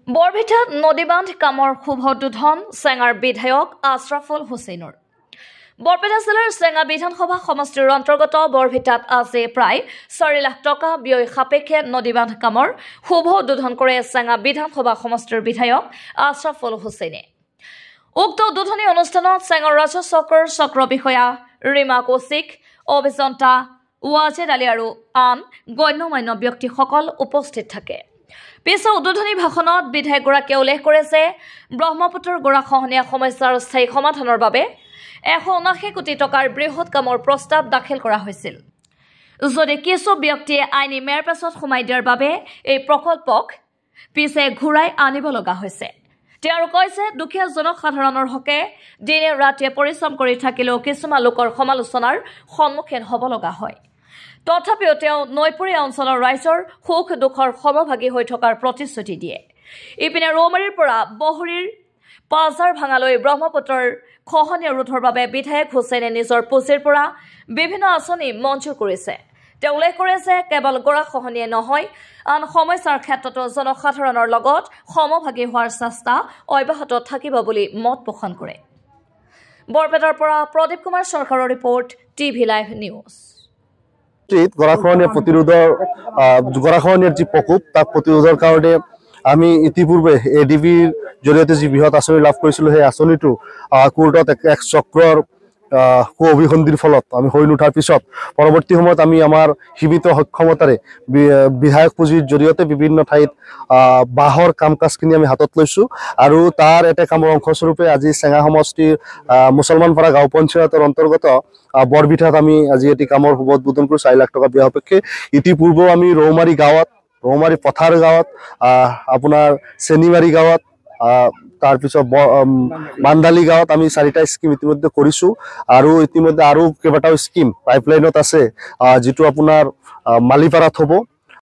বৰভিটাত নদীবান্ধ কামৰ শুভ উদ্বোধন চেঙাৰ বিধায়ক আশ্ৰাফুল হুছেইনৰ। বৰপেটা জিলাৰ চেঙা বিধানসভা সমষ্টিৰ অন্তৰ্গত বৰভিটাত আজি প্ৰায় 4 লাখ টকা ব্যয় সাপেক্ষে নদীবান্ধ কামৰ শুভ উদ্বোধন কৰে চেঙা বিধানসভা সমষ্টিৰ বিধায়ক আশ্ৰাফুল হুছেইনে। উক্ত উদ্বোধনী অনুষ্ঠানত চেঙাৰ ৰাজ্য চক্ৰৰ চক্ৰ বিষয়া ৰীমা কৌশিক, অভিযন্তা ৱাজেদ আলী আৰু আন গণ্যমান্য ব্যক্তিসকল উপস্থিত থাকে। পিছৰ উদ্বোধনী ভাষণত বিধায়কগৰাকীয়ে উল্লেখ কৰে যে ব্ৰহ্মপুত্ৰৰ গৰাখহনীয়া সমস্যাৰ স্থায়ী সমাধানৰ বাবে 179 কোটি টকাৰ বৃহৎ কামৰ প্ৰস্তাৱ দাখিল কৰা হৈছিল। যদি কিছু ব্যক্তিয়ে আইনী মেৰ পেছত সোমাই দিয়াৰ বাবে এই প্ৰকল্পক পিছে ঘূৰাই আনিব লগা হৈছে। তেওঁ কয় যে দুখীয়া জনসাধাৰণৰ হকে দিনে ৰাতিয়ে পৰিশ্ৰম কৰি থাকিলেও কিছুমান লোকৰ সমালোচনাৰ সন্মুখীন হ'ব লগা হয়। তথাপিও তেওঁ নৈপৰীয়া অঞ্চলৰ ৰাইজৰ সুখ দুখৰ সমভাগী হৈ থকাৰ প্ৰতিশ্ৰুতি দিয়ে। ইপিনে ৰৌমাৰীৰ পৰা বহৰীৰ পাজাৰ ভাঙালৈ ব্ৰহ্মপুত্ৰৰ খহনীয়া ৰোধৰ বাবে বিধায়ক হুছেইনে নিজৰ পুঁজিৰ পৰা বিভিন্ন আঁচনি মঞ্জুৰ কৰিছে। তেওঁ উল্লেখ কৰে যে কেৱল গৰাখহনীয়ে নহয়, আন সমস্যাৰ ক্ষেত্ৰতো জনসাধাৰণৰ লগত সমভাগী হোৱাৰ চেষ্টা অব্যাহত থাকিব বুলি মত পোষণ কৰে। বৰপেটাৰ পৰা প্ৰদীপ কুমাৰ চৰকাৰৰ ৰিপৰ্ট, টিভি লাইভ নিউজ। গৰাখহনীয়াৰ যি প্ৰকোপ তাক প্ৰতিৰোধৰ কাৰণে আমি ইতিপূৰ্বে এডিবিৰ জৰিয়তে যি বৃহৎ আঁচনি লাভ কৰিছিলোঁ, সেই আঁচনিটো কোৰ্টত এক চক্ৰৰ সু অভিসন্ধিৰ ফলত আমি হৈ নুঠাৰ পিছত পৰৱৰ্তী সময়ত আমি আমাৰ সীমিত সক্ষমতাৰে বিধায়ক পুঁজিৰ জৰিয়তে বিভিন্ন ঠাইত বাঁহৰ কাম কাজখিনি আমি হাতত লৈছোঁ। আৰু তাৰ এটা কামৰ অংশস্বৰূপে আজি চেঙা সমষ্টিৰ মুছলমানপাৰা গাঁও পঞ্চায়তৰ অন্তৰ্গত বৰভিটাত আমি আজি এটি কামৰ শুভ উদ্বোধন কৰোঁ 4 লাখ টকা ব্যয় সাপেক্ষে। ইতিপূৰ্বেও আমি ৰৌমাৰী পথাৰ গাঁৱত, আপোনাৰ চেনিমাৰী গাঁৱত, তাৰপিছত বান্দালী গাঁৱত আমি 4টা স্কিম ইতিমধ্যে কৰিছোঁ। আৰু ইতিমধ্যে আৰু কেইবাটাও স্কিম পাইপলাইনত আছে, যিটো আপোনাৰ মালিপাৰাত হ'ব।